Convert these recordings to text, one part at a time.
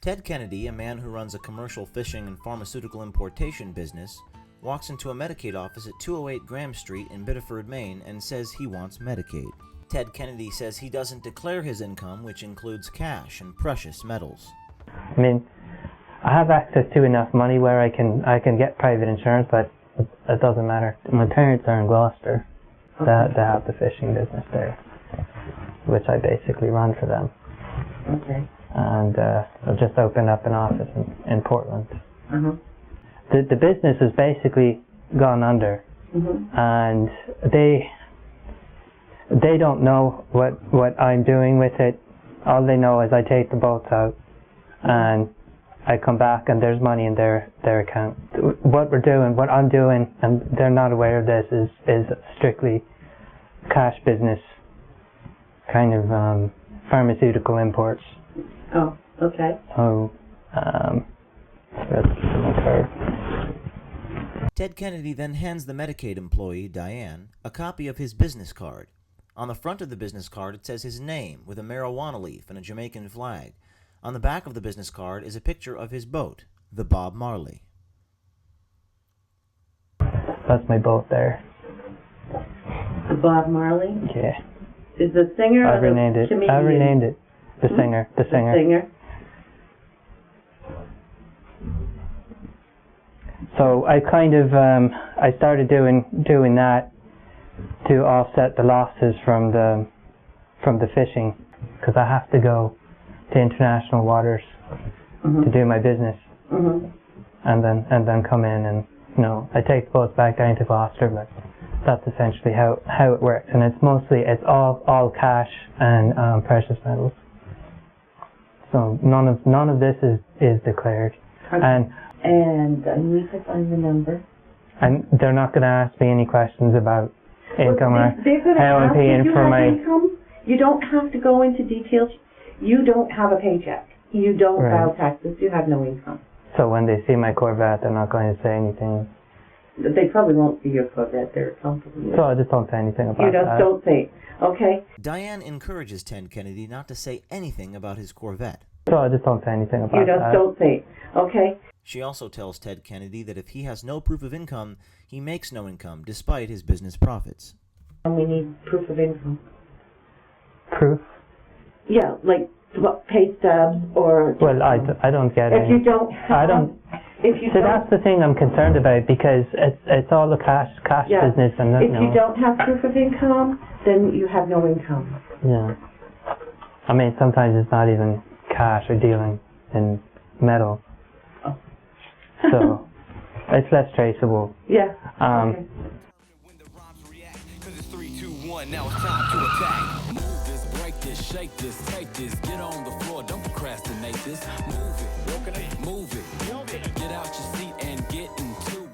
Ted Ceanneidigh, a man who runs a commercial fishing and pharmaceutical importation business, walks into a Medicaid office at 208 Graham Street in Biddeford, Maine, and says he wants Medicaid. Ted Ceanneidigh says he doesn't declare his income, which includes cash and precious metals. I mean, I have access to enough money where I can get private insurance, but it doesn't matter. My parents are in Gloucester. They have the fishing business there, which I basically run for them. Okay. And I've just opened up an office in Portland. Uh-huh. The business has basically gone under, and they don't know what I'm doing with it. All they know is I take the boats out, and I come back and there's money in their account. What we're doing, what I'm doing, and they're not aware of this, is strictly cash business, kind of pharmaceutical imports. Oh, okay. So, that's my card. Ted Ceanneidigh then hands the Medicaid employee, Diane, a copy of his business card. On the front of the business card it says his name with a marijuana leaf and a Jamaican flag. On the back of the business card is a picture of his boat, the Bob Marley. That's my boat there. The Bob Marley? Yeah. Is the singer I've renamed it. comedian? I've renamed it. The singer. The singer. So I kind of I started doing that to offset the losses from the fishing, because I have to go to international waters to do my business, and then come in and I take the boats back down to Gloucester, but that's essentially how it works, and it's all cash and precious metals. So none of this is declared, and I need to find the number. And they're not going to ask me any questions about income or They're how I'm paying for my income. You don't have to go into details. You don't have a paycheck. You don't file taxes. You have no income. So when they see my Corvette, they're not going to say anything. They probably won't see your Corvette. They're comfortable. So I just don't say anything about that. You just don't say, okay? Diane encourages Ted Ceanneidigh not to say anything about his Corvette. So I just don't say anything about that. You just don't say, okay? She also tells Ted Ceanneidigh that if he has no proof of income, he makes no income despite his business profits. And we need proof of income. Proof? Yeah, like pay stubs or... Well, I don't get it. If you don't have... So that's the thing I'm concerned about, because it's all the cash business. And if you don't have proof of income, then you have no income. Yeah. I mean, sometimes it's not even cash or dealing in metal. Oh. So it's less traceable. Yeah. Okay. When the rhymes react, 'cause it's 3, 2, 1, now it's time to attack. Move this, break this, shake this, take this, get on the floor, don't procrastinate this. Move it, move it, get out your seat and get into it.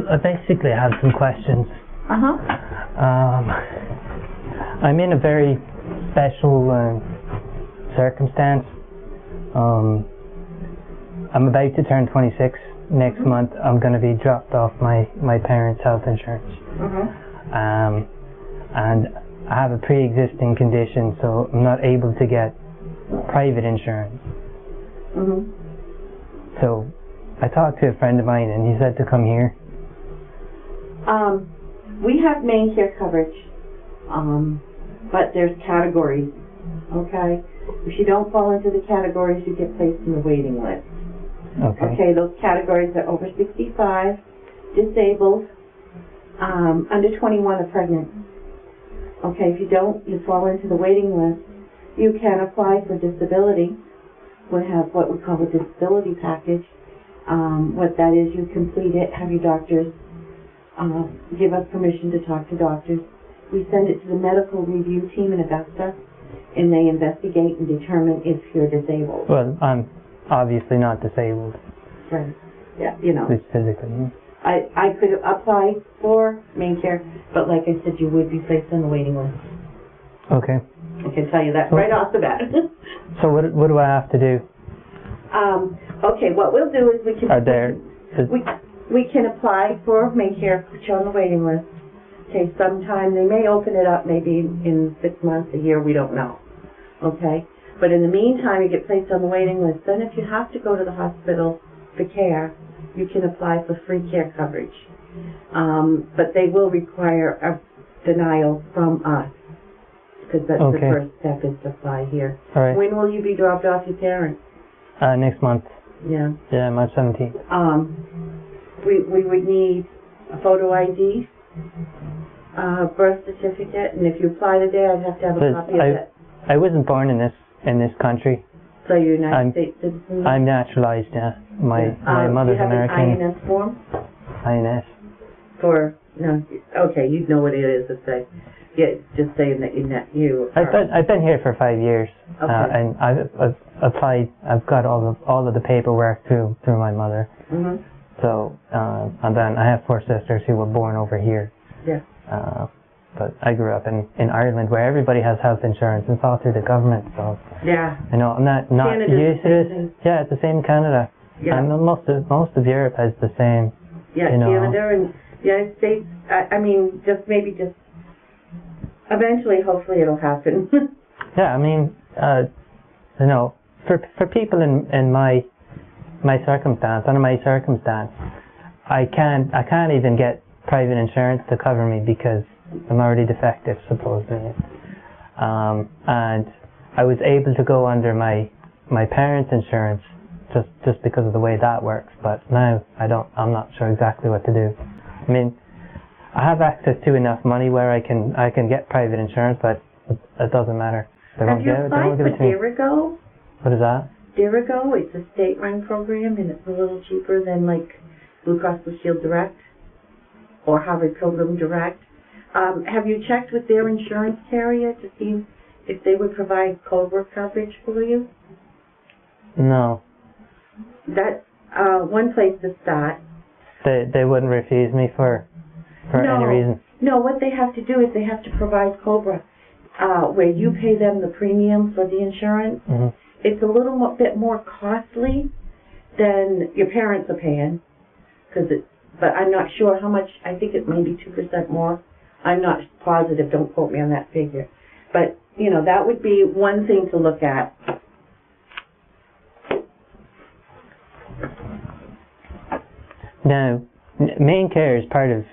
I basically have some questions. I'm in a very special circumstance. I'm about to turn 26 next month. I'm going to be dropped off my parents' health insurance. And I have a pre-existing condition, so I'm not able to get private insurance. So I talked to a friend of mine, and he said to come here. We have Maine Care coverage, but there's categories, okay? If you don't fall into the categories, you get placed in the waiting list. Okay, those categories are over 65, disabled, under 21 or pregnant. Okay, if you fall into the waiting list, you can apply for disability. We have what we call a disability package. What that is, you complete it, have your doctors give us permission to talk to doctors. We send it to the medical review team in Augusta, and they investigate and determine if you're disabled. Well, I'm obviously not disabled. Right. Yeah, you know. Just physically. I could apply for Maine Care, but like I said, you would be placed on the waiting list. Okay. I can tell you that right off the bat. So what do I have to do? Okay, what we'll do is we can apply for Medicare, put you on the waiting list. Okay, sometime they may open it up maybe in 6 months, a year, we don't know. Okay, but in the meantime, you get placed on the waiting list. Then if you have to go to the hospital for care, you can apply for free care coverage. But they will require a denial from us, because that's the first step is to apply here. All right. When will you be dropped off your parents? Next month. Yeah. Yeah, March 17th. We would need a photo ID, birth certificate, and if you apply today, I'd have to have a copy of it. I wasn't born in this country. So you're United States citizen? I'm naturalized, yeah. My mother's American. Do you have an INS form? INS. Okay, you'd know what it is if they, just saying that you I've been here for 5 years, and I've applied. I've got all of the paperwork through my mother. Mm-hmm. So and then I have 4 sisters who were born over here. Yeah. But I grew up in Ireland, where everybody has health insurance. It's all through the government. So yeah. I'm not used to it. Yeah, it's the same in Canada. Yeah. And most of Europe has the same. Yeah, Canada and the United States. I mean, just eventually, hopefully, it'll happen. Yeah, I mean, for people in my circumstance, under my circumstance, I can't even get private insurance to cover me because I'm already defective, supposedly. And I was able to go under my parents' insurance just because of the way that works, but now I'm not sure exactly what to do. I mean, I have access to enough money where I can get private insurance, but it doesn't matter. Have you applied for Dirigo? What is that? Dirigo, it's a state-run program, and it's a little cheaper than like Blue Cross Blue Shield Direct or Harvard Pilgrim Direct. Have you checked with their insurance carrier to see if they would provide COBRA coverage for you? No. That's one place to start. They wouldn't refuse me for any reason? No, what they have to do is they have to provide COBRA, where you pay them the premium for the insurance. Mm-hmm. It's a little bit more costly than your parents are paying, but I'm not sure how much. I think it may be 2% more. I'm not positive. Don't quote me on that figure. But, that would be one thing to look at. Now, Maine Care is part of,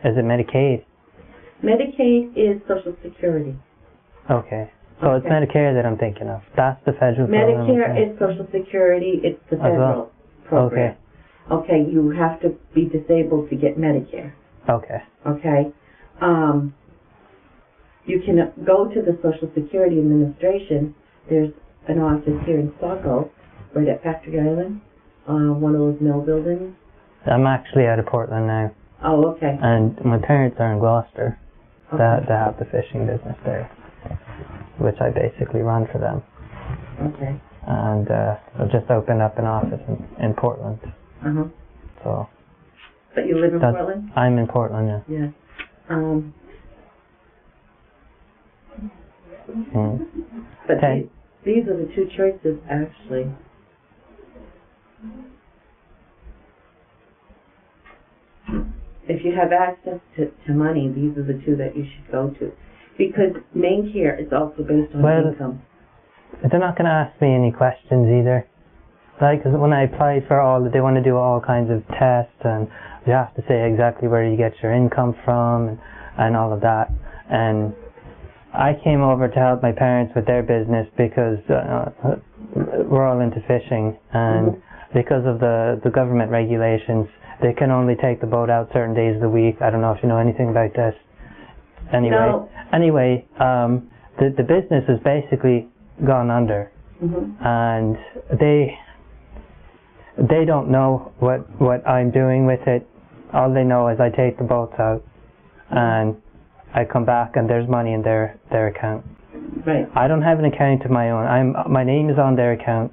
is it Medicaid? Medicaid is Social Security. Okay. So it's Medicare that I'm thinking of. That's the federal program. Medicare is Social Security. It's the federal program. Okay, you have to be disabled to get Medicare. Okay. Okay. You can go to the Social Security Administration. There's an office here in Saco, right at Factory Island, one of those mill buildings. I'm actually out of Portland now. Oh, okay. And my parents are in Gloucester. Okay. They have the fishing business there, which I basically run for them. Okay. And I've just opened up an office in Portland. Uh-huh. So. But you live in Portland? I'm in Portland, yeah. Yeah. But these are the two choices, actually. If you have access to money, these are the two that you should go to. Because Maine Care is also based on income. They're not going to ask me any questions either. Like, cause when I applied for they want to do all kinds of tests, and you have to say exactly where you get your income from, and all of that. And I came over to help my parents with their business because we're all into fishing, and because of the government regulations, they can only take the boat out certain days of the week. I don't know if you know anything about this. Anyway, the business has basically gone under, and they don't know what I'm doing with it. All they know is I take the boats out, and I come back, and there's money in their account. Right. I don't have an account of my own. My name is on their account,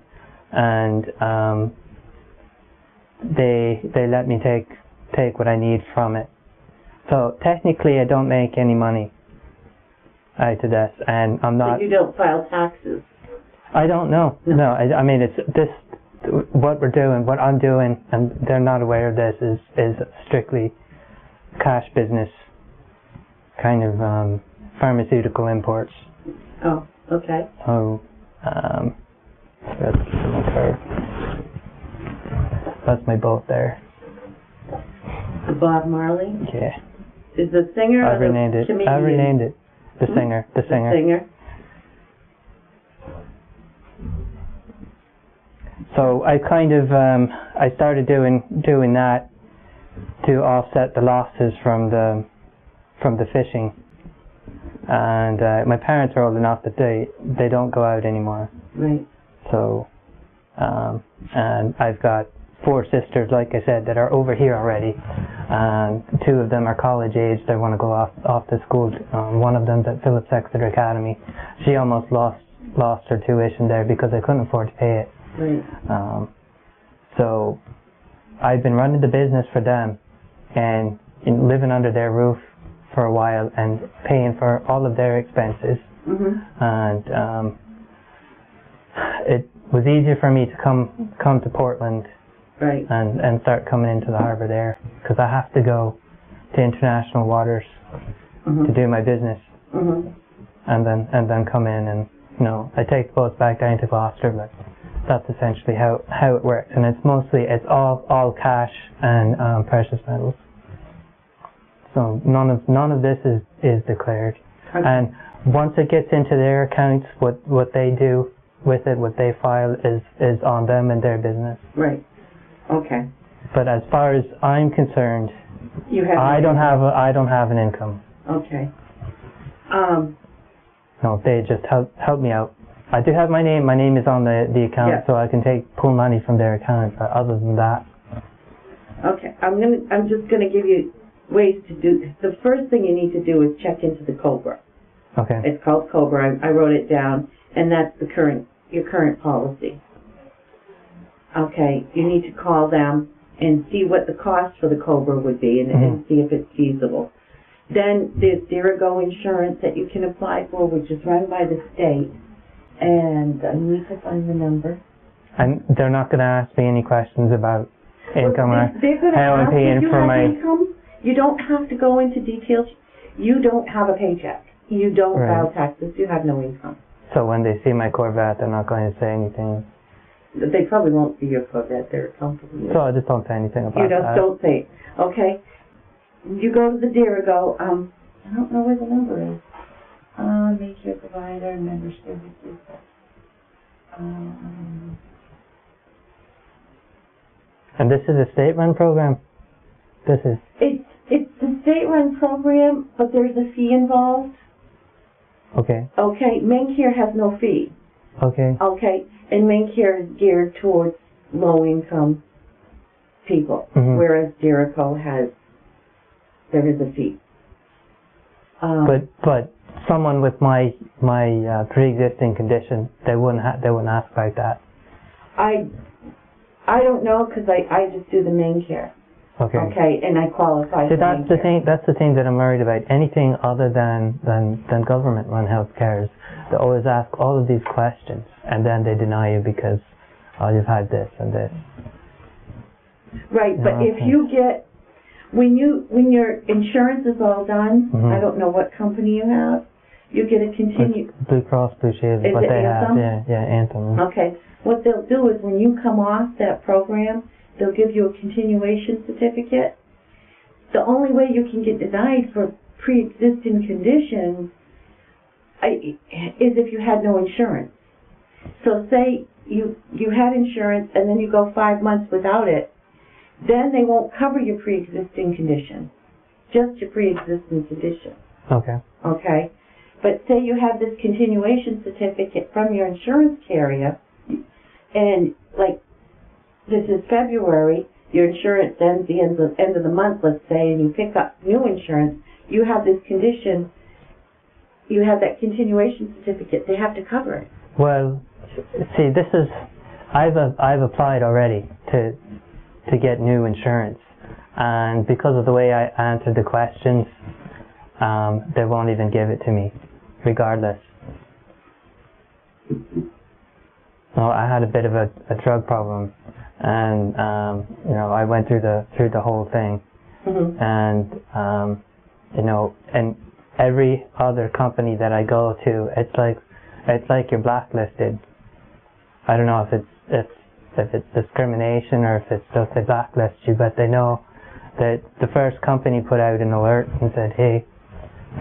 and they let me take what I need from it. So technically, I don't make any money. out to this, and I'm not. But you don't file taxes. I don't know. No, I mean it's this. What we're doing, what I'm doing, and they're not aware of this, is strictly cash business, kind of pharmaceutical imports. Oh, okay. So, that's my card. That's my boat there. The Bob Marley? Yeah. Is the singer I've or renamed the it. comedian? I've renamed it. The singer. The singer. The singer. So I kind of I started doing that to offset the losses from the fishing, and my parents are old enough that they don't go out anymore. Right. So and I've got 4 sisters, like I said, that are over here already, and 2 of them are college age. They want to go off to school. One of them's at Phillips Exeter Academy. She almost lost her tuition there because they couldn't afford to pay it. Right. So I've been running the business for them and living under their roof for a while and paying for all of their expenses. Mm-hmm. And it was easier for me to come to Portland, right, and start coming into the harbour there, because I have to go to international waters to do my business, and then come in, and I take the boats back down to Gloucester, but that's essentially how it works, and it's all cash and precious metals. So none of this is declared, and once it gets into their accounts, what they do with it, what they file is on them and their business. Right. Okay. But as far as I'm concerned, I don't have an income. Okay. No, they just help me out. I do have my name. My name is on the account, so I can pull money from their account. But other than that, okay. I'm just gonna give you ways to do. The first thing you need to do is check into the COBRA. Okay. It's called COBRA. I wrote it down, and that's your current policy. Okay. You need to call them and see what the cost for the COBRA would be, and see if it's feasible. Then there's Dirigo insurance that you can apply for, which is run by the state. And I need to find the number. And they're not going to ask me any questions about income or how I'm paying for my income. You don't have to go into details. You don't have a paycheck. You don't file taxes. You have no income. So when they see my Corvette, they're not going to say anything. They probably won't see your Corvette. They're comfortable. So I just don't say anything about that. You just don't say. Okay. You go to the Dirigo. I don't know where the number is. Make your provider, member services. And this is a state-run program? It's a state-run program, but there's a fee involved. Okay. Okay, Maine Care has no fee. Okay. Okay, and Maine Care is geared towards low-income people, whereas Dirigo there is a fee. But someone with my pre-existing condition, they wouldn't ask about that. I don't know, because I just do the Maine Care. Okay. Okay, and I qualify. So that's the thing. That's the thing that I'm worried about. Anything other than government-run health cares, they always ask all of these questions, and then they deny you because you've had this and this. Right, but if you get when your insurance is all done, I don't know what company you have, you get a continue. Blue Cross Blue Shield is what they Anthem? have. Yeah, Anthem. Okay, what they'll do is when you come off that program, they'll give you a continuation certificate. The only way you can get denied for pre-existing conditions is if you had no insurance. So say you had insurance and then you go 5 months without it, then they won't cover your pre-existing condition, just your pre-existing condition. Okay. Okay? But say you have this continuation certificate from your insurance carrier, and like this is February, your insurance ends the end of the month, let's say, and you pick up new insurance, you have this condition, you have that continuation certificate, they have to cover it. Well, see, I've applied already to get new insurance, and because of the way I answered the questions, they won't even give it to me. regardless. Well, I had a bit of a drug problem, and you know, I went through the whole thing, and you know, and every other company that I go to, it's like you're blacklisted. I don't know if it's discrimination or if it's just they blacklist you, but they know that the first company put out an alert and said, hey,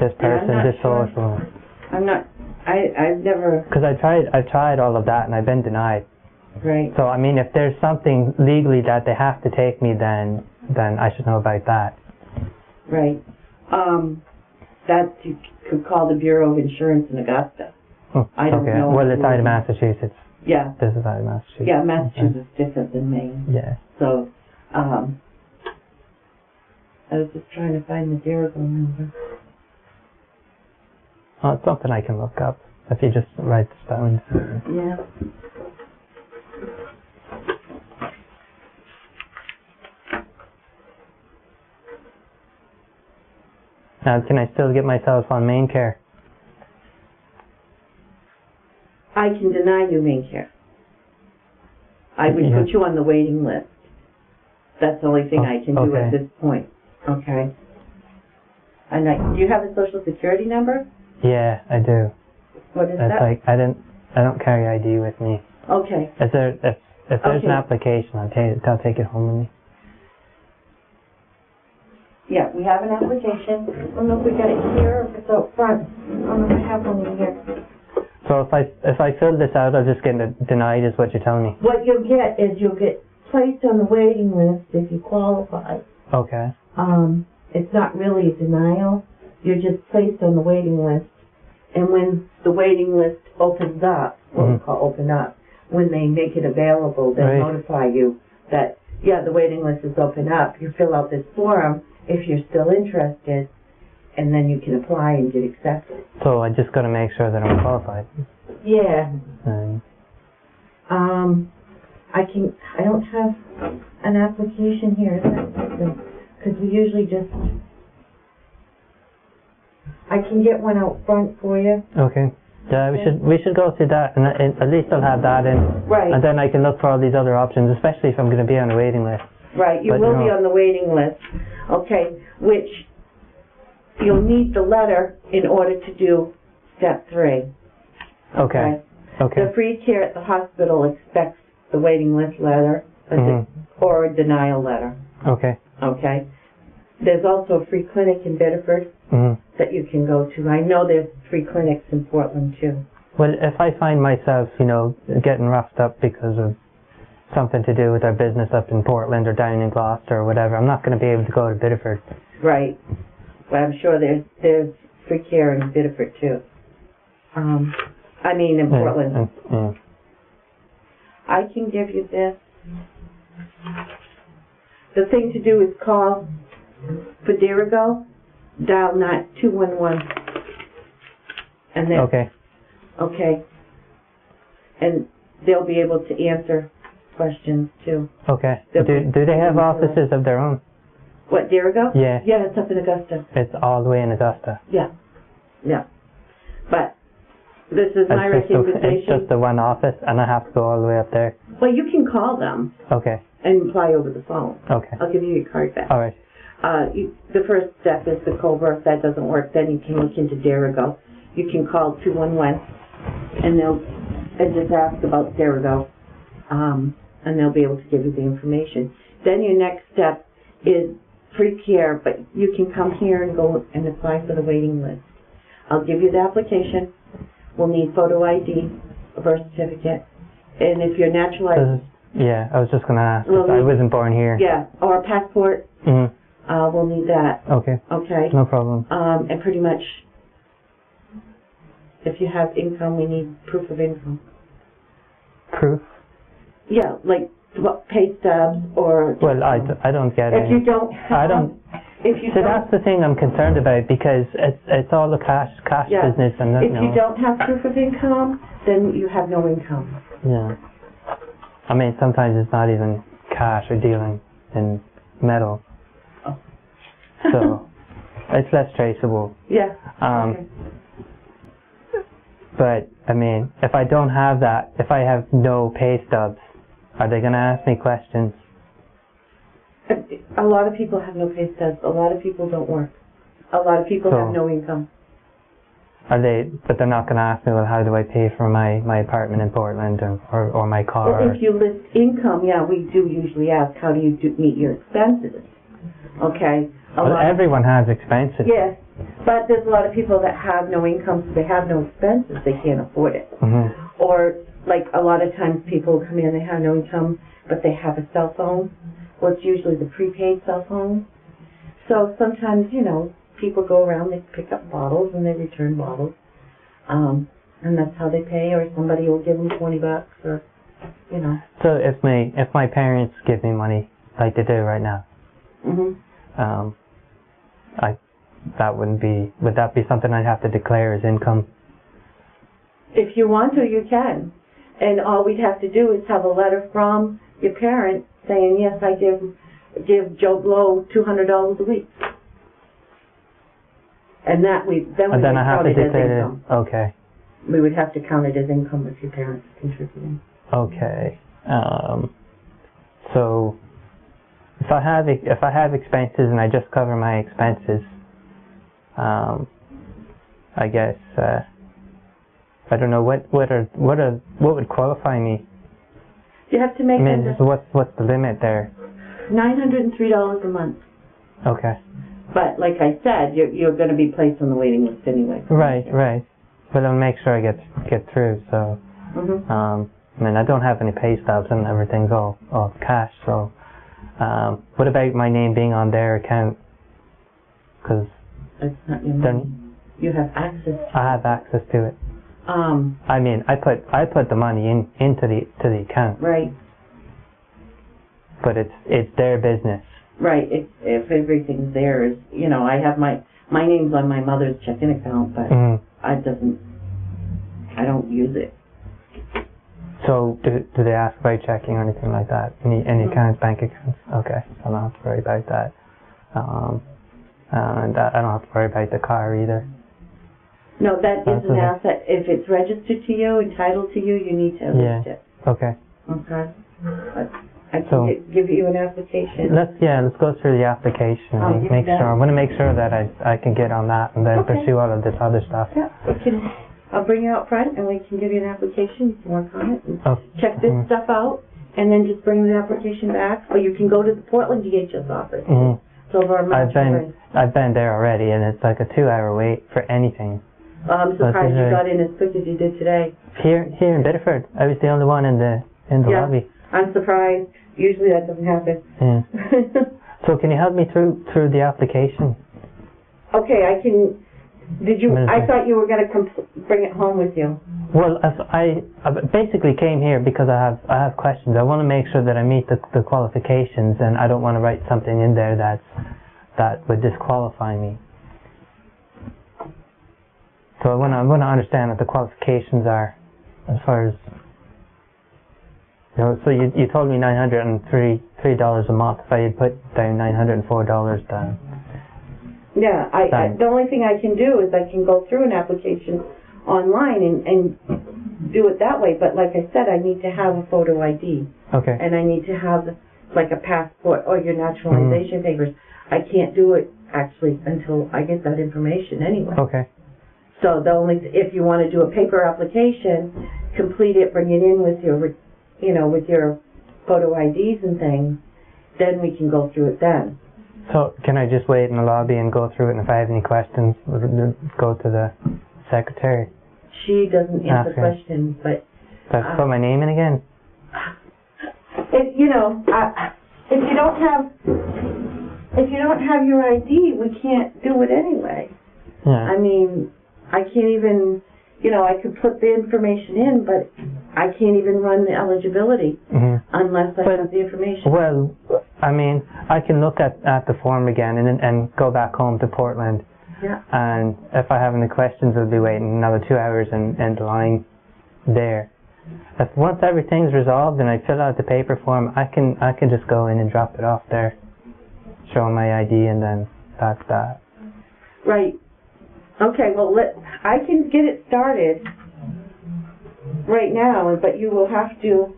this person, this social. I've never. Because I've tried all of that and I've been denied. Right. So I mean, if there's something legally that they have to take me, then I should know about that. Right. That you could call the Bureau of Insurance in Augusta. I don't know. Well, it's out of Massachusetts. Yeah. This is out of Massachusetts. Yeah, Massachusetts is different than Maine. Yeah. So, I was just trying to find the Dirigo number. Oh, it's something I can look up if you just write the spelling. Yeah. Now, can I still get myself on Maine Care? I can deny you Maine Care. I would put you on the waiting list. That's the only thing I can do at this point. Okay. And do you have a Social Security number? Yeah, I do. What is It's that? like I don't carry ID with me. Okay. If there's an application, I'll take it home with me. Yeah, we have an application. I don't know if we got it here or if it's out front. I don't know if I have one in here. So if I fill this out, I'll just get denied, is what you're telling me? What you'll get is you'll get placed on the waiting list if you qualify. Okay. It's not really a denial. You're just placed on the waiting list. And when the waiting list opens up, what we call open up, when they make it available, they notify you that, yeah, the waiting list is open up. You fill out this form if you're still interested, and then you can apply and get accepted. So I just got to make sure that I'm qualified. Yeah. I don't have an application here, because we usually just, I can get one out front for you. Okay. We should go through that, and at least I'll have that in. Right. And then I can look for all these other options, especially if I'm going to be on the waiting list. Right, you will be on the waiting list. Okay, which you'll need the letter in order to do step 3. Okay. The free care at the hospital expects the waiting list letter or a denial letter. Okay. Okay. There's also a free clinic in Biddeford that you can go to. I know there's free clinics in Portland too. Well, if I find myself, getting roughed up because of something to do with our business up in Portland or down in Gloucester or whatever, I'm not going to be able to go to Biddeford. Right. But I'm sure there's free care in Biddeford too. In Portland. I can give you this. The thing to do is call for Dirigo, dial 211. And then, okay. And they'll be able to answer questions too. Okay. Do they have offices of their own? What, Dirigo? Yeah. Yeah, it's up in Augusta. It's all the way in Augusta. Yeah. Yeah. But this is my recommendation. It's just the one office, and I have to go all the way up there. Well, you can call them. Okay. And apply over the phone. Okay. I'll give you your card back. All right. The first step is the COBRA. If that doesn't work, then you can look into Dirigo. You can call 211, and just ask about Dirigo, and they'll be able to give you the information. Then your next step is free care, but you can come here and go and apply for the waiting list. I'll give you the application. We'll need photo ID, a birth certificate, and if you're naturalized... Yeah, I was just going to ask. I wasn't born here. Yeah, or a passport. We'll need that. Okay. Okay. No problem. And pretty much, if you have income, we need proof of income. Proof? Yeah, like pay stubs or... Well, I don't get it. If you don't have... I don't... So that's the thing I'm concerned about, because it's all the cash business. And if you don't have proof of income, then you have no income. Yeah. I mean, sometimes it's not even cash or dealing in metal. Oh. So, it's less traceable. Yeah. Okay. But, I mean, if I don't have that, if I have no pay stubs, are they going to ask me questions? A lot of people have no pay stubs. A lot of people don't work. A lot of people have no income. But they're not going to ask me, well, how do I pay for my apartment in Portland or my car? Well, if you list income, yeah, we do usually ask, how do you meet your expenses? Okay. Everyone has expenses. Yes, but there's a lot of people that have no income, so they have no expenses. They can't afford it. Mm-hmm. Or, like, a lot of times people come in, they have no income, but they have a cell phone. Well, it's usually the prepaid cell phone. So sometimes, you know, people go around, they pick up bottles and they return bottles. And that's how they pay, or somebody will give them $20 or, you know. So if my parents give me money, like they do right now, would that be something I'd have to declare as income? If you want to, you can. And all we'd have to do is have a letter from your parent saying, yes, I give Joe Blow $200 a week. And then we would count it as income. Okay. We would have to count it as income if your parents contributing. Okay. So if I have expenses and I just cover my expenses, I guess I don't know what would qualify me. You have to make what's the limit there? $903 a month. Okay. But like I said, you're going to be placed on the waiting list anyway. Right. But I'll make sure I get through. So, I mean, I don't have any pay stubs and everything's all cash. So, what about my name being on their account? Because that's not your money. You have access. I have access to it. I mean, I put the money into the account. Right. But it's their business. Right. If everything's theirs, you know, I have my name's on my mother's checking account, but I don't use it. So do they ask about checking or anything like that? Any accounts, bank accounts? Okay, so I don't have to worry about that. And I don't have to worry about the car either. No, that is an asset. If it's registered to you, entitled to you, you need to list it. Okay. Okay. But I can give you an application. Let's go through the application and make sure. I want to make sure that I can get on that and then pursue all of this other stuff. Yeah, I'll bring you out front and we can give you an application. You can work on it and check this stuff out, and then just bring the application back. Or you can go to the Portland DHS office. It's over on I've been there already, and it's like a 2-hour wait for anything. I'm surprised you got in as quick as you did today. Here in Biddeford, I was the only one in the lobby. I'm surprised. Usually that doesn't happen. Yeah. So can you help me through the application? Okay, I can. Did you? I thought you were going to bring it home with you. Well, I basically came here because I have questions. I want to make sure that I meet the qualifications, and I don't want to write something in there that would disqualify me. So I want to understand what the qualifications are, as far as. So you told me $903 a month. If I had put down $904 down. Yeah, the only thing I can do is I can go through an application online and do it that way. But like I said, I need to have a photo ID. Okay. And I need to have like a passport or your naturalization papers. I can't do it actually until I get that information anyway. Okay. So if you want to do a paper application, complete it, bring it in with your photo IDs and things, then we can go through it then. So can I just wait in the lobby and go through it, and if I have any questions, go to the secretary? She doesn't answer questions, but... Do I have to put my name in again? If you don't have your ID, we can't do it anyway. Yeah. I mean, I can't even... I could put the information in, but I can't even run the eligibility unless I have the information. Well, I mean, I can look at the form again and go back home to Portland. Yeah. And if I have any questions, I'll be waiting another 2 hours in the line there. If once everything's resolved and I fill out the paper form, I can just go in and drop it off there, show my ID, and then that's that. Right. Okay, well, I can get it started, right now, but you will have to.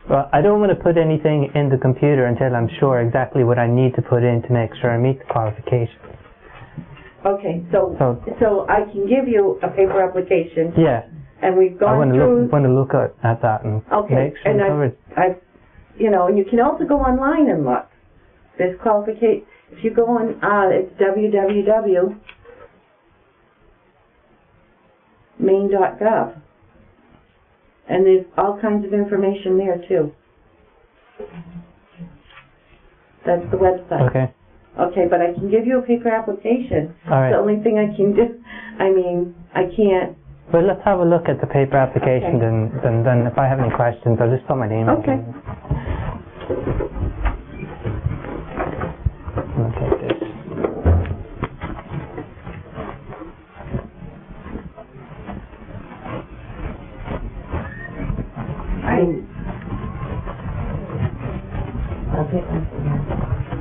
Well, I don't want to put anything in the computer until I'm sure exactly what I need to put in to make sure I meet the qualifications. Okay, so I can give you a paper application. Yeah. And we've gone through. I want to look at that and make sure I'm covered. I've, and you can also go online and look. There's qualification. If you go on, it's www.maine.gov. And there's all kinds of information there, too. That's the website. Okay. Okay, but I can give you a paper application. All right. The only thing I can do, I can't. Well, let's have a look at the paper application, Okay. then if I have any questions, I'll just put my name in. Okay. Look at this. Okay.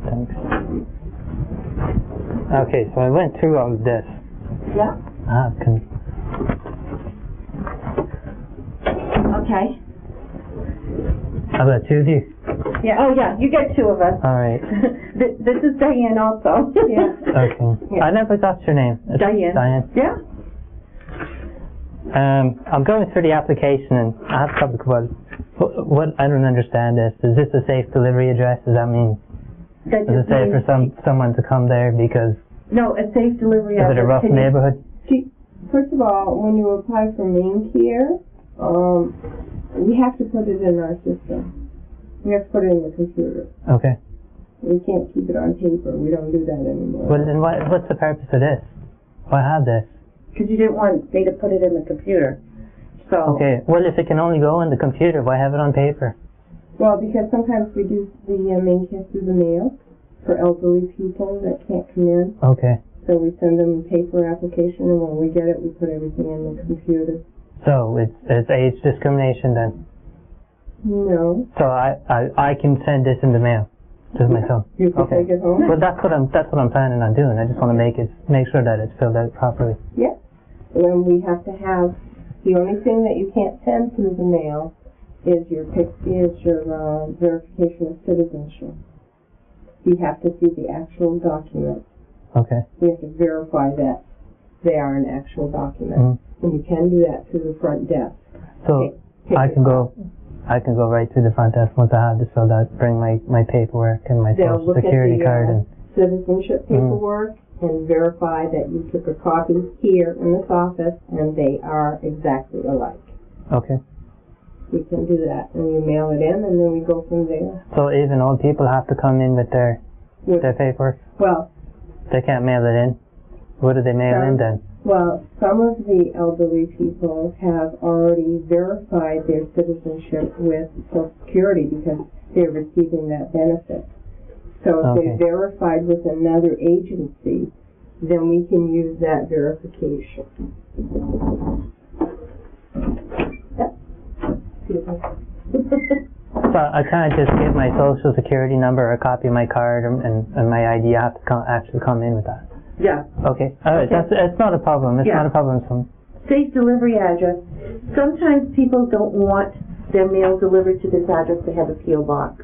Thanks. Okay, so I went through all of this. Yeah. Okay. How about two of you? Yeah. Oh, yeah. You get two of us. All right. This is Diane also. Yeah. Okay. Yeah. I never got your name. It's Diane. Diane. Yeah. I'm going through the application and I have a couple of questions. What I don't understand this. Is this a safe delivery address? Does that mean? That Does it just say means- for someone to come there because? No, a safe delivery. Is it a rough neighborhood? First of all, when you apply for Maine Care, we have to put it in our system. We have to put it in the computer. Okay. We can't keep it on paper. We don't do that anymore. Well, then what's the purpose of this? Why have this? Because you didn't want me to put it in the computer. So. Okay. Well, if it can only go on the computer, why have it on paper? Well, because sometimes we do the Maine Care through the mail for elderly people that can't come in. Okay. So we send them a paper application, and when we get it, we put everything in the computer. So it's age discrimination then? No. So I can send this in the mail to my son. You can take it home? Well, that's what I'm planning on doing. I just want to make sure that it's filled out properly. Yeah. When we have to have, the only thing that you can't send through the mail is your verification of citizenship. You have to see the actual document. Okay. You have to verify that they are an actual document. And you can do that through the front desk. So I can go right through the front desk once I have this filled out, bring my paperwork and my They'll social look security at the card and citizenship paperwork and verify that you took a copy here in this office and they are exactly alike. Okay. We can do that, and you mail it in, and then we go from there. So even old people have to come in with their paperwork? Well, they can't mail it in? What do they mail in then? Well, some of the elderly people have already verified their citizenship with Social Security because they're receiving that benefit. So if they verified with another agency, then we can use that verification. So I can't just give my social security number or a copy of my card and my ID. I have to actually come in with that. Yeah. Okay. All right. Okay. It's not a problem. It's not a problem. Safe delivery address. Sometimes people don't want their mail delivered to this address. They have a P.O. box.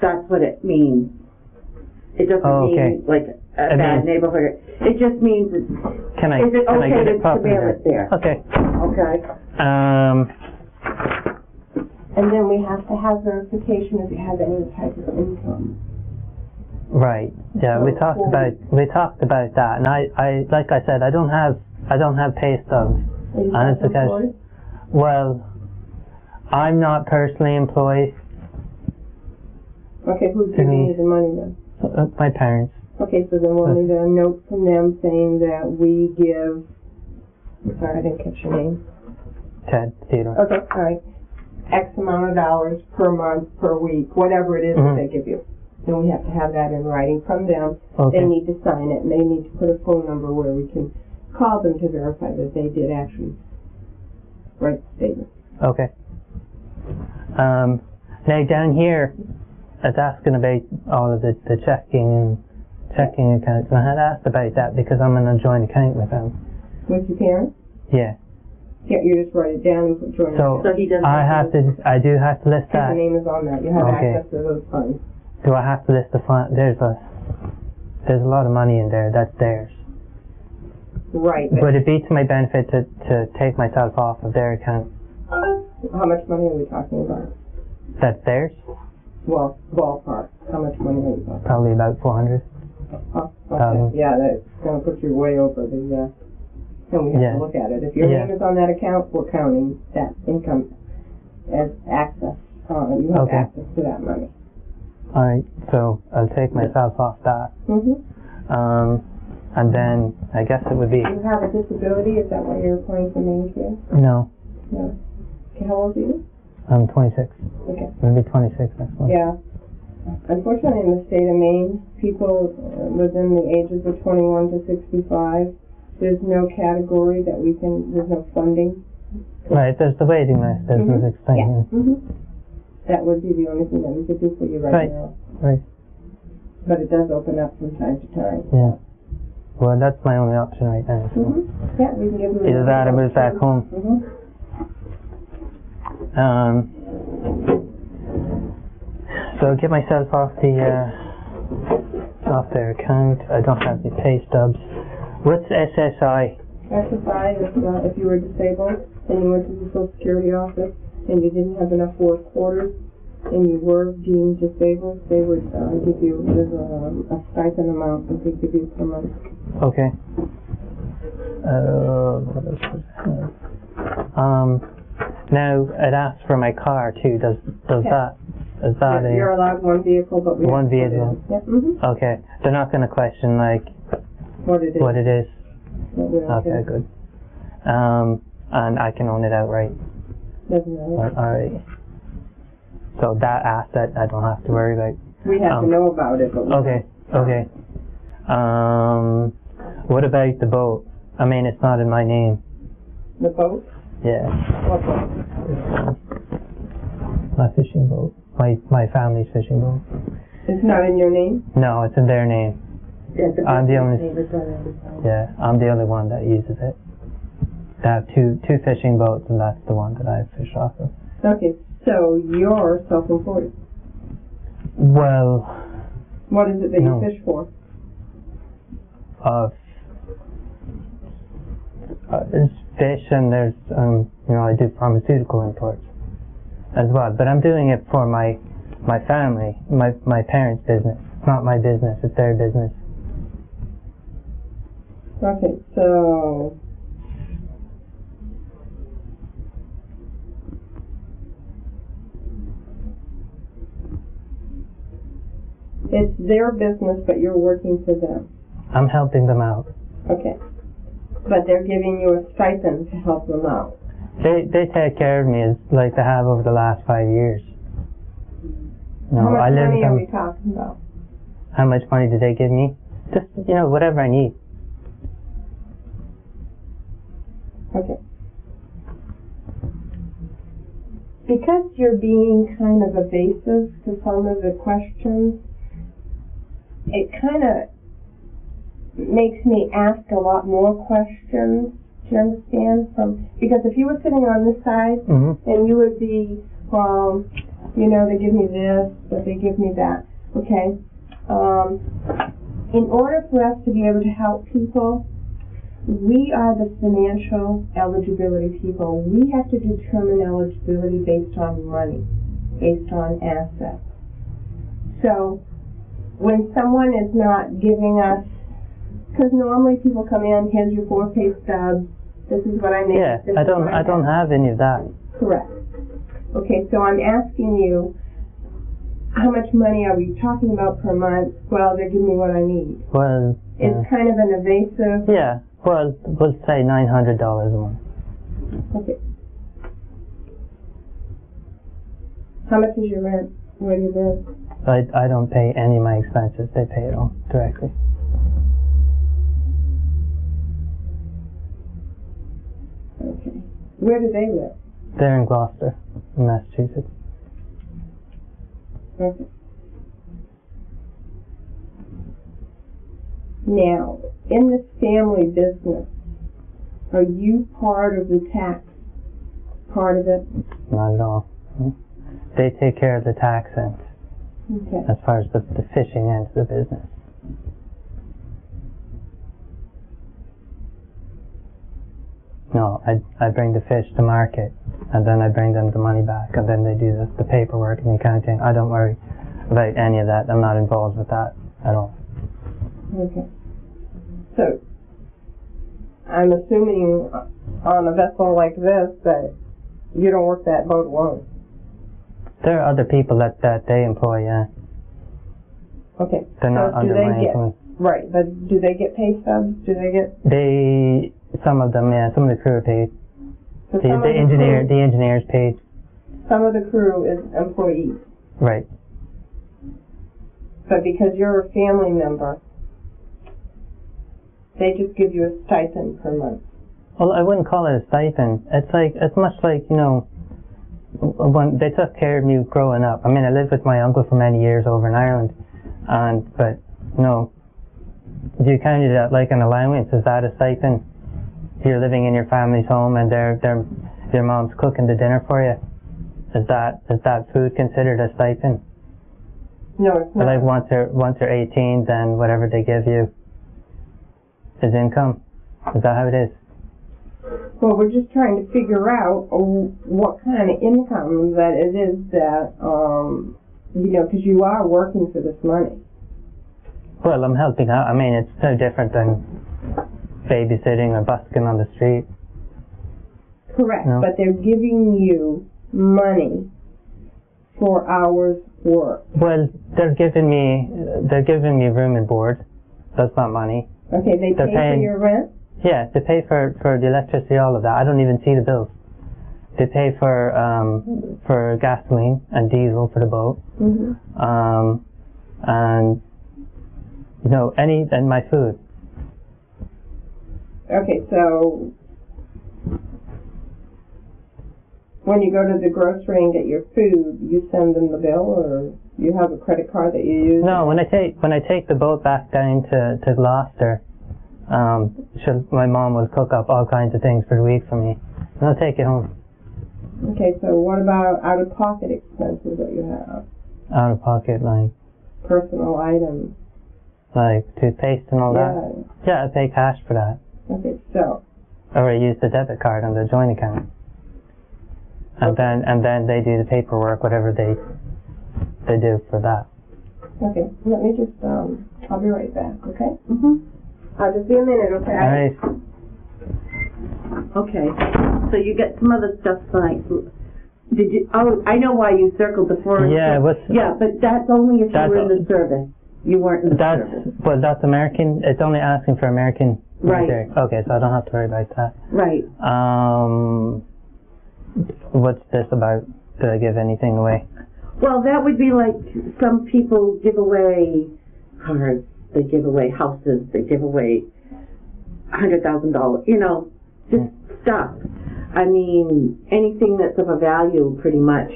That's what it means. It doesn't mean like a bad neighborhood. It just means is it okay to mail it there? Okay. Okay. And then we have to have verification if you have any type of income. Right. Yeah, we talked about that, and I like I said, I don't have pay stubs. And it's because, well, I'm not personally employed. Okay, who's giving you the money then? My parents. Okay, so then we'll need a note from them saying that we give. Sorry, I didn't catch your name. Ted Ceanneidigh. Okay, all right. X amount of dollars per month, per week, whatever it is that they give you. Then we have to have that in writing from them. Okay. They need to sign it, and they need to put a phone number where we can call them to verify that they did actually write the statement. Okay. Now down here, I was asking about all of the checking accounts, and I had asked about that because I'm in a joint account with them. With your parents? Yeah. Yeah, you just write it down and put joint So account. So he doesn't I do have to list that. The name is on that. You have access to those funds. Do I have to list the fund? There's a lot of money in there. That's theirs. Right. Would it be to my benefit to take myself off of their account? How much money are we talking about? That's theirs? Well, ballpark. How much money are we talking about? Probably about 400. Oh, okay. Yeah, that's going to put you way over the, and we have to look at it. If your name is on that account, we're counting that income as access. You have access to that money. Alright, so I'll take myself off that. And then I guess it would be... Do you have a disability? Is that why you're applying for Maine Medicaid? No. No. Okay, how old are you? I'm 26. Okay. I'll be 26 next month. Yeah. Unfortunately, in the state of Maine, people within the ages of 21 to 65, there's no category that there's no funding. Right, there's the waiting list, as was explained. Yeah. That would be the only thing that we could do for you right now. Right. But it does open up from time to time. Yeah. Well, that's my only option right now. So. Yeah, we can give them... Either that or move back home. So get myself off their account. I don't have any pay stubs. What's SSI? SSI is if you were disabled and you went to the Social Security office and you didn't have enough work quarters and you were deemed disabled, they would give you a stipend amount that they give you per month. Okay. Now it asks for my car too. Does that? Is that You're allowed one vehicle, but we one vehicle? Yep. Okay. They're not going to question like what it is. Okay, good. And I can own it outright. Doesn't matter. Alright. So that asset I don't have to worry about. We have to know about it. But Okay. What about the boat? I mean, it's not in my name. The boat? Yeah. What boat? My fishing boat. My family's fishing boat. It's not in your name? No, it's in their name. I'm the only. Yeah, I'm the only one that uses it. I have two fishing boats, and that's the one that I fish off of. Okay, so you're self-employed. Well. What is it that you fish for? There's fish, and there's I do pharmaceutical imports as well. But I'm doing it for my family, my parents' business. It's not my business; it's their business. Okay, so it's their business, but you're working for them. I'm helping them out. Okay, but they're giving you a stipend to help them out. They take care of me as like they have over the last 5 years. No, how much I live money with them. are we talking about? How much money do they give me? Just whatever I need. Okay. Because you're being kind of evasive to some of the questions, it kind of makes me ask a lot more questions. Do you understand? Because if you were sitting on this side, and you would be, well, they give me this, but they give me that. Okay. In order for us to be able to help people, we are the financial eligibility people. We have to determine eligibility based on money, based on assets. So when someone is not giving us, because normally people come in, here's your 4 pay stubs, this is what I make. Yeah, I don't have any of that. Correct. Okay, so I'm asking you, how much money are we talking about per month? Well, they're giving me what I need. Well, it's kind of an evasive. Yeah. Well, we'll say $900 a month. Okay. How much is your rent? Where do you live? I don't pay any of my expenses. They pay it all directly. Where do they live? They're in Gloucester, in Massachusetts. Okay. Now, in this family business, are you part of the tax part of it? Not at all. They take care of the tax end, Okay. as far as the fishing end of the business. No, I bring the fish to market, and then I bring them the money back, and then they do the paperwork and the accounting. I don't worry about any of that. I'm not involved with that at all. Okay. So, I'm assuming on a vessel like this that you don't work that boat alone. There are other people that they employ, yeah. Okay. They're not under my influence. Right, but do they get pay stubs? Do they get? Some of them, yeah. Some of the crew are paid. So The engineers paid. Some of the crew is employees. Right. But because you're a family member, they just give you a stipend per month. Well, I wouldn't call it a stipend. It's much like, you know, when they took care of me growing up. I mean, I lived with my uncle for many years over in Ireland, but you know, do you count it like an allowance? Is that a stipend? You're living in your family's home and your mom's cooking the dinner for you. Is that food considered a stipend? No, it's not. Like once you're 18, then whatever they give you is income. Is that how it is? Well, we're just trying to figure out what kind of income that it is that, you know, because you are working for this money. Well, I'm helping out. I mean, it's no different than babysitting or busking on the street. Correct, No. but they're giving you money for hours work. Well, they're giving me room and board. That's not money. Okay, they They're pay for paying- your rent? Yeah, they pay for the electricity, all of that. I don't even see the bills. They pay for gasoline and diesel for the boat, Mm-hmm. and you know and my food. Okay, so when you go to the grocery and get your food, you send them the bill, or you have a credit card that you use? No, when I take the boat back down to Gloucester, my mom will cook up all kinds of things for the week for me, and I'll take it home. Okay, so what about out-of-pocket expenses that you have? Out of pocket, like Personal items? toothpaste and all that. Yeah, I pay cash for that, Okay, so, or I use the debit card on the joint account, and then they do the paperwork, whatever they do for that. okay, let me just, I'll be right back, okay? Mm-hmm. I'll just be a minute, okay? All right. Okay, so you get some other stuff like, did you, oh, I know why you circled the foreign. Yeah, Yeah, but that's only if you That's were in the service. You weren't in the service. That's American. It's only asking for American military. Right. Okay, so I don't have to worry about that. Right. What's this about? Did I give anything away? Well, that would be like some people give away cars, they give away houses, they give away $100,000, you know, just stuff. I mean, anything that's of a value, pretty much.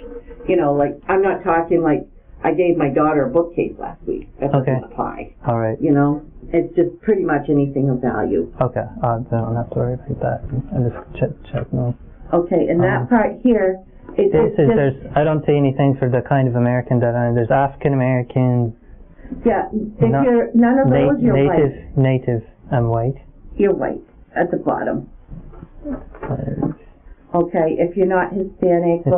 You know, like, I'm not talking like I gave my daughter a bookcase last week. That doesn't apply. All right. You know, it's just pretty much anything of value. Okay, I don't have to worry about that. I just check no. Okay, and that part here, I don't see anything for the kind of American that there's African American. Yeah, if you're none of those, you're white. Native, I'm white. You're white at the bottom. Okay, if you're not Hispanic.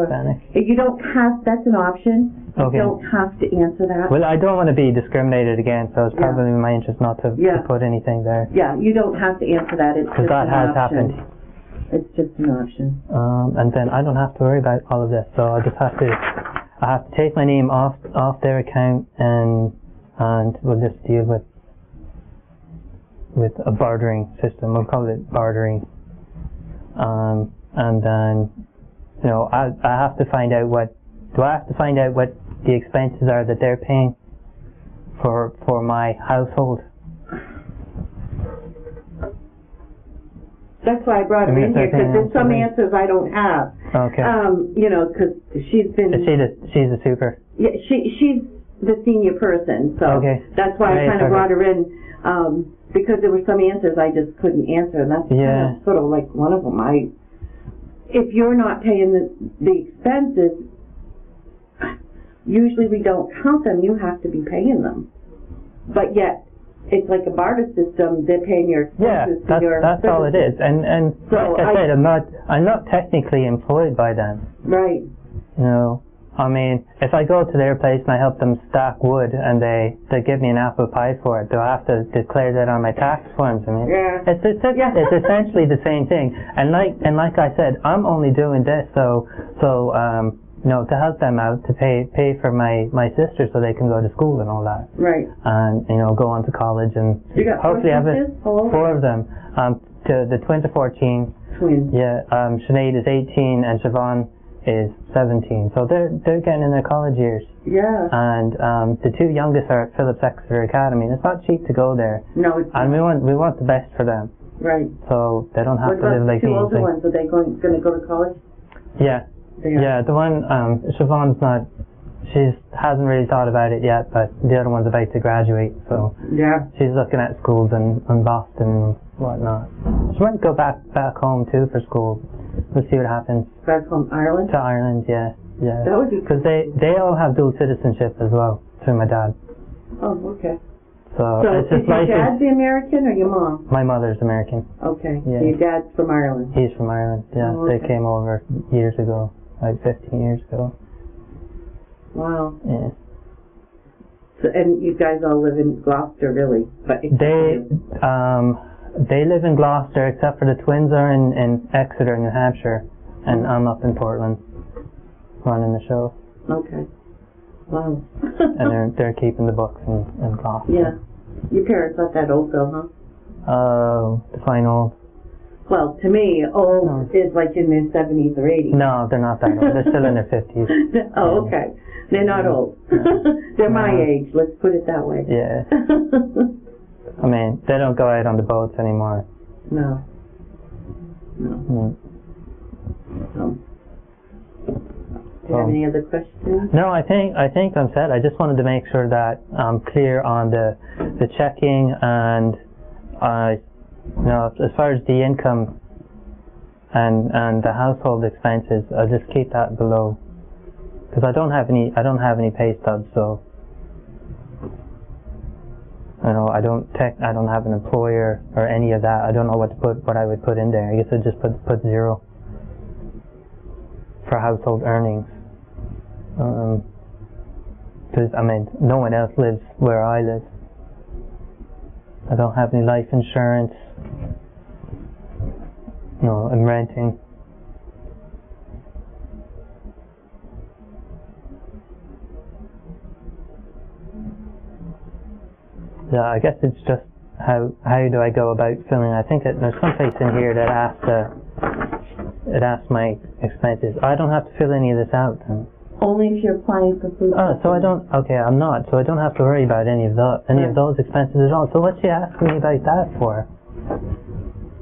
If you don't have, that's an option. Okay. You don't have to answer that. Well, I don't want to be discriminated against, so it's probably in my interest not to put anything there. Yeah, you don't have to answer that. It's just that an has option. happened. It's just an option. And then I don't have to worry about all of this, so I have to take my name off their account, and we'll just deal with a bartering system. We'll call it bartering. And then, you know, I have to find out what the expenses are that they're paying for my household. That's why I brought her in here, because there's some answers I don't have. Okay. You know, because she's been... She's a super? Yeah, she's the senior person, so that's why I kind of brought her in, because there were some answers I just couldn't answer, and that's kind of sort of like one of them. If you're not paying the expenses, usually we don't count them, you have to be paying them. But yet, it's like a barter system, they're paying your expenses to your that's all it is. And so like I said, I'm not technically employed by them. Right. You know, I mean, if I go to their place and I help them stack wood and they give me an apple pie for it, do I have to declare that on my tax forms? I mean, it's essentially the same thing. And like I said, I'm only doing this so you know, to help them out, to pay for my sisters so they can go to school and all that. Right. And, you know, go on to college and hopefully have it. Four of them. The twins are 14. Twins. Yeah. Sinead is 18 and Siobhan is 17. So they're getting in their college years. Yeah. And the two youngest are at Phillips Exeter Academy. And it's not cheap to go there. No, it's not. And we want the best for them. Right. So they don't have to live like the two older ones? Are they going to go to college? Yeah. Yeah, the one, Siobhan's not, she hasn't really thought about it yet, but the other one's about to graduate, so she's looking at schools in Boston and whatnot. She might go back home too for school. We'll see what happens. Back home, Ireland? To Ireland, yeah. That would be because they all have dual citizenship as well, through my dad. Oh, okay. So it's is your dad the American or your mom? My mother's American. Okay. Yeah. So your dad's from Ireland? He's from Ireland, yeah. Oh, okay. They came over years ago. Like 15 years ago. Wow. Yeah. So, and you guys all live in Gloucester, really? But they live in Gloucester, except for the twins are in Exeter, New Hampshire, and I'm up in Portland, running the show. Okay. Wow. And they're keeping the books in Gloucester. Yeah. Your parents not that old, though, huh? Define old. Well, to me, old is like in their 70s or 80s. No, they're not that old. They're still in their 50s. Oh, okay. They're not old. They're my age, let's put it that way. Yeah. I mean, they don't go out on the boats anymore. No. Do you have any other questions? No, I think I'm set. I just wanted to make sure that I'm clear on the checking and as far as the income and the household expenses, I'll just keep that below because I don't have any pay stubs, so I don't have an employer or any of that. I don't know what I would put in there. I guess I'd just put 0 for household earnings. Because no one else lives where I live. I don't have any life insurance. No, I'm renting. Yeah, I guess it's just how do I go about filling? I think that there's some place in here that asks my expenses. I don't have to fill any of this out then. Only if you're applying for food. Oh, so I don't. Okay, I'm not. So I don't have to worry about any of those expenses at all. So what's she asking me about that for?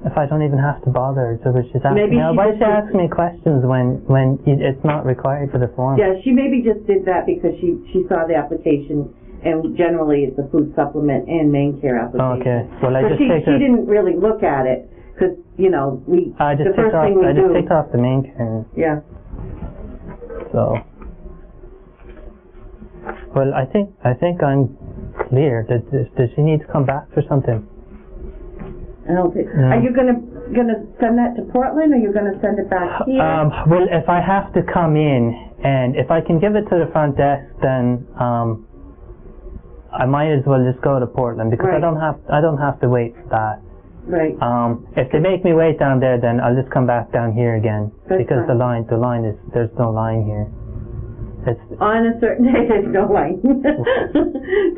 If I don't even have to bother, so she's asking. Why is she asking me questions when it's not required for the form? Yeah, she maybe just did that because she saw the application, and generally it's a food supplement and Maine Care application. Okay. Well, she didn't really look at it because I just ticked off the Maine Care. Yeah. So. Well, I think I'm clear. Does she need to come back for something? I don't think. Are you gonna send that to Portland, or you're gonna send it back here? Well, if I have to come in, and if I can give it to the front desk, then I might as well just go to Portland because I don't have to wait for that. Right. If they make me wait down there, then I'll just come back down here again because the line is there's no line here. On a certain day, there's no line.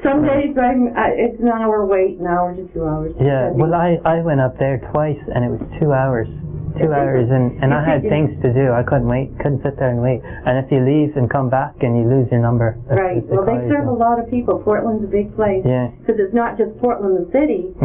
Some days it's an hour wait, an hour to 2 hours. Yeah, well, I went up there twice, and it was 2 hours. 2 hours, and I had things to do. I couldn't sit there and wait. And if you leave and come back, and you lose your number. Right. Well, they serve a lot of people. Portland's a big place. Yeah. Because it's not just Portland, the city.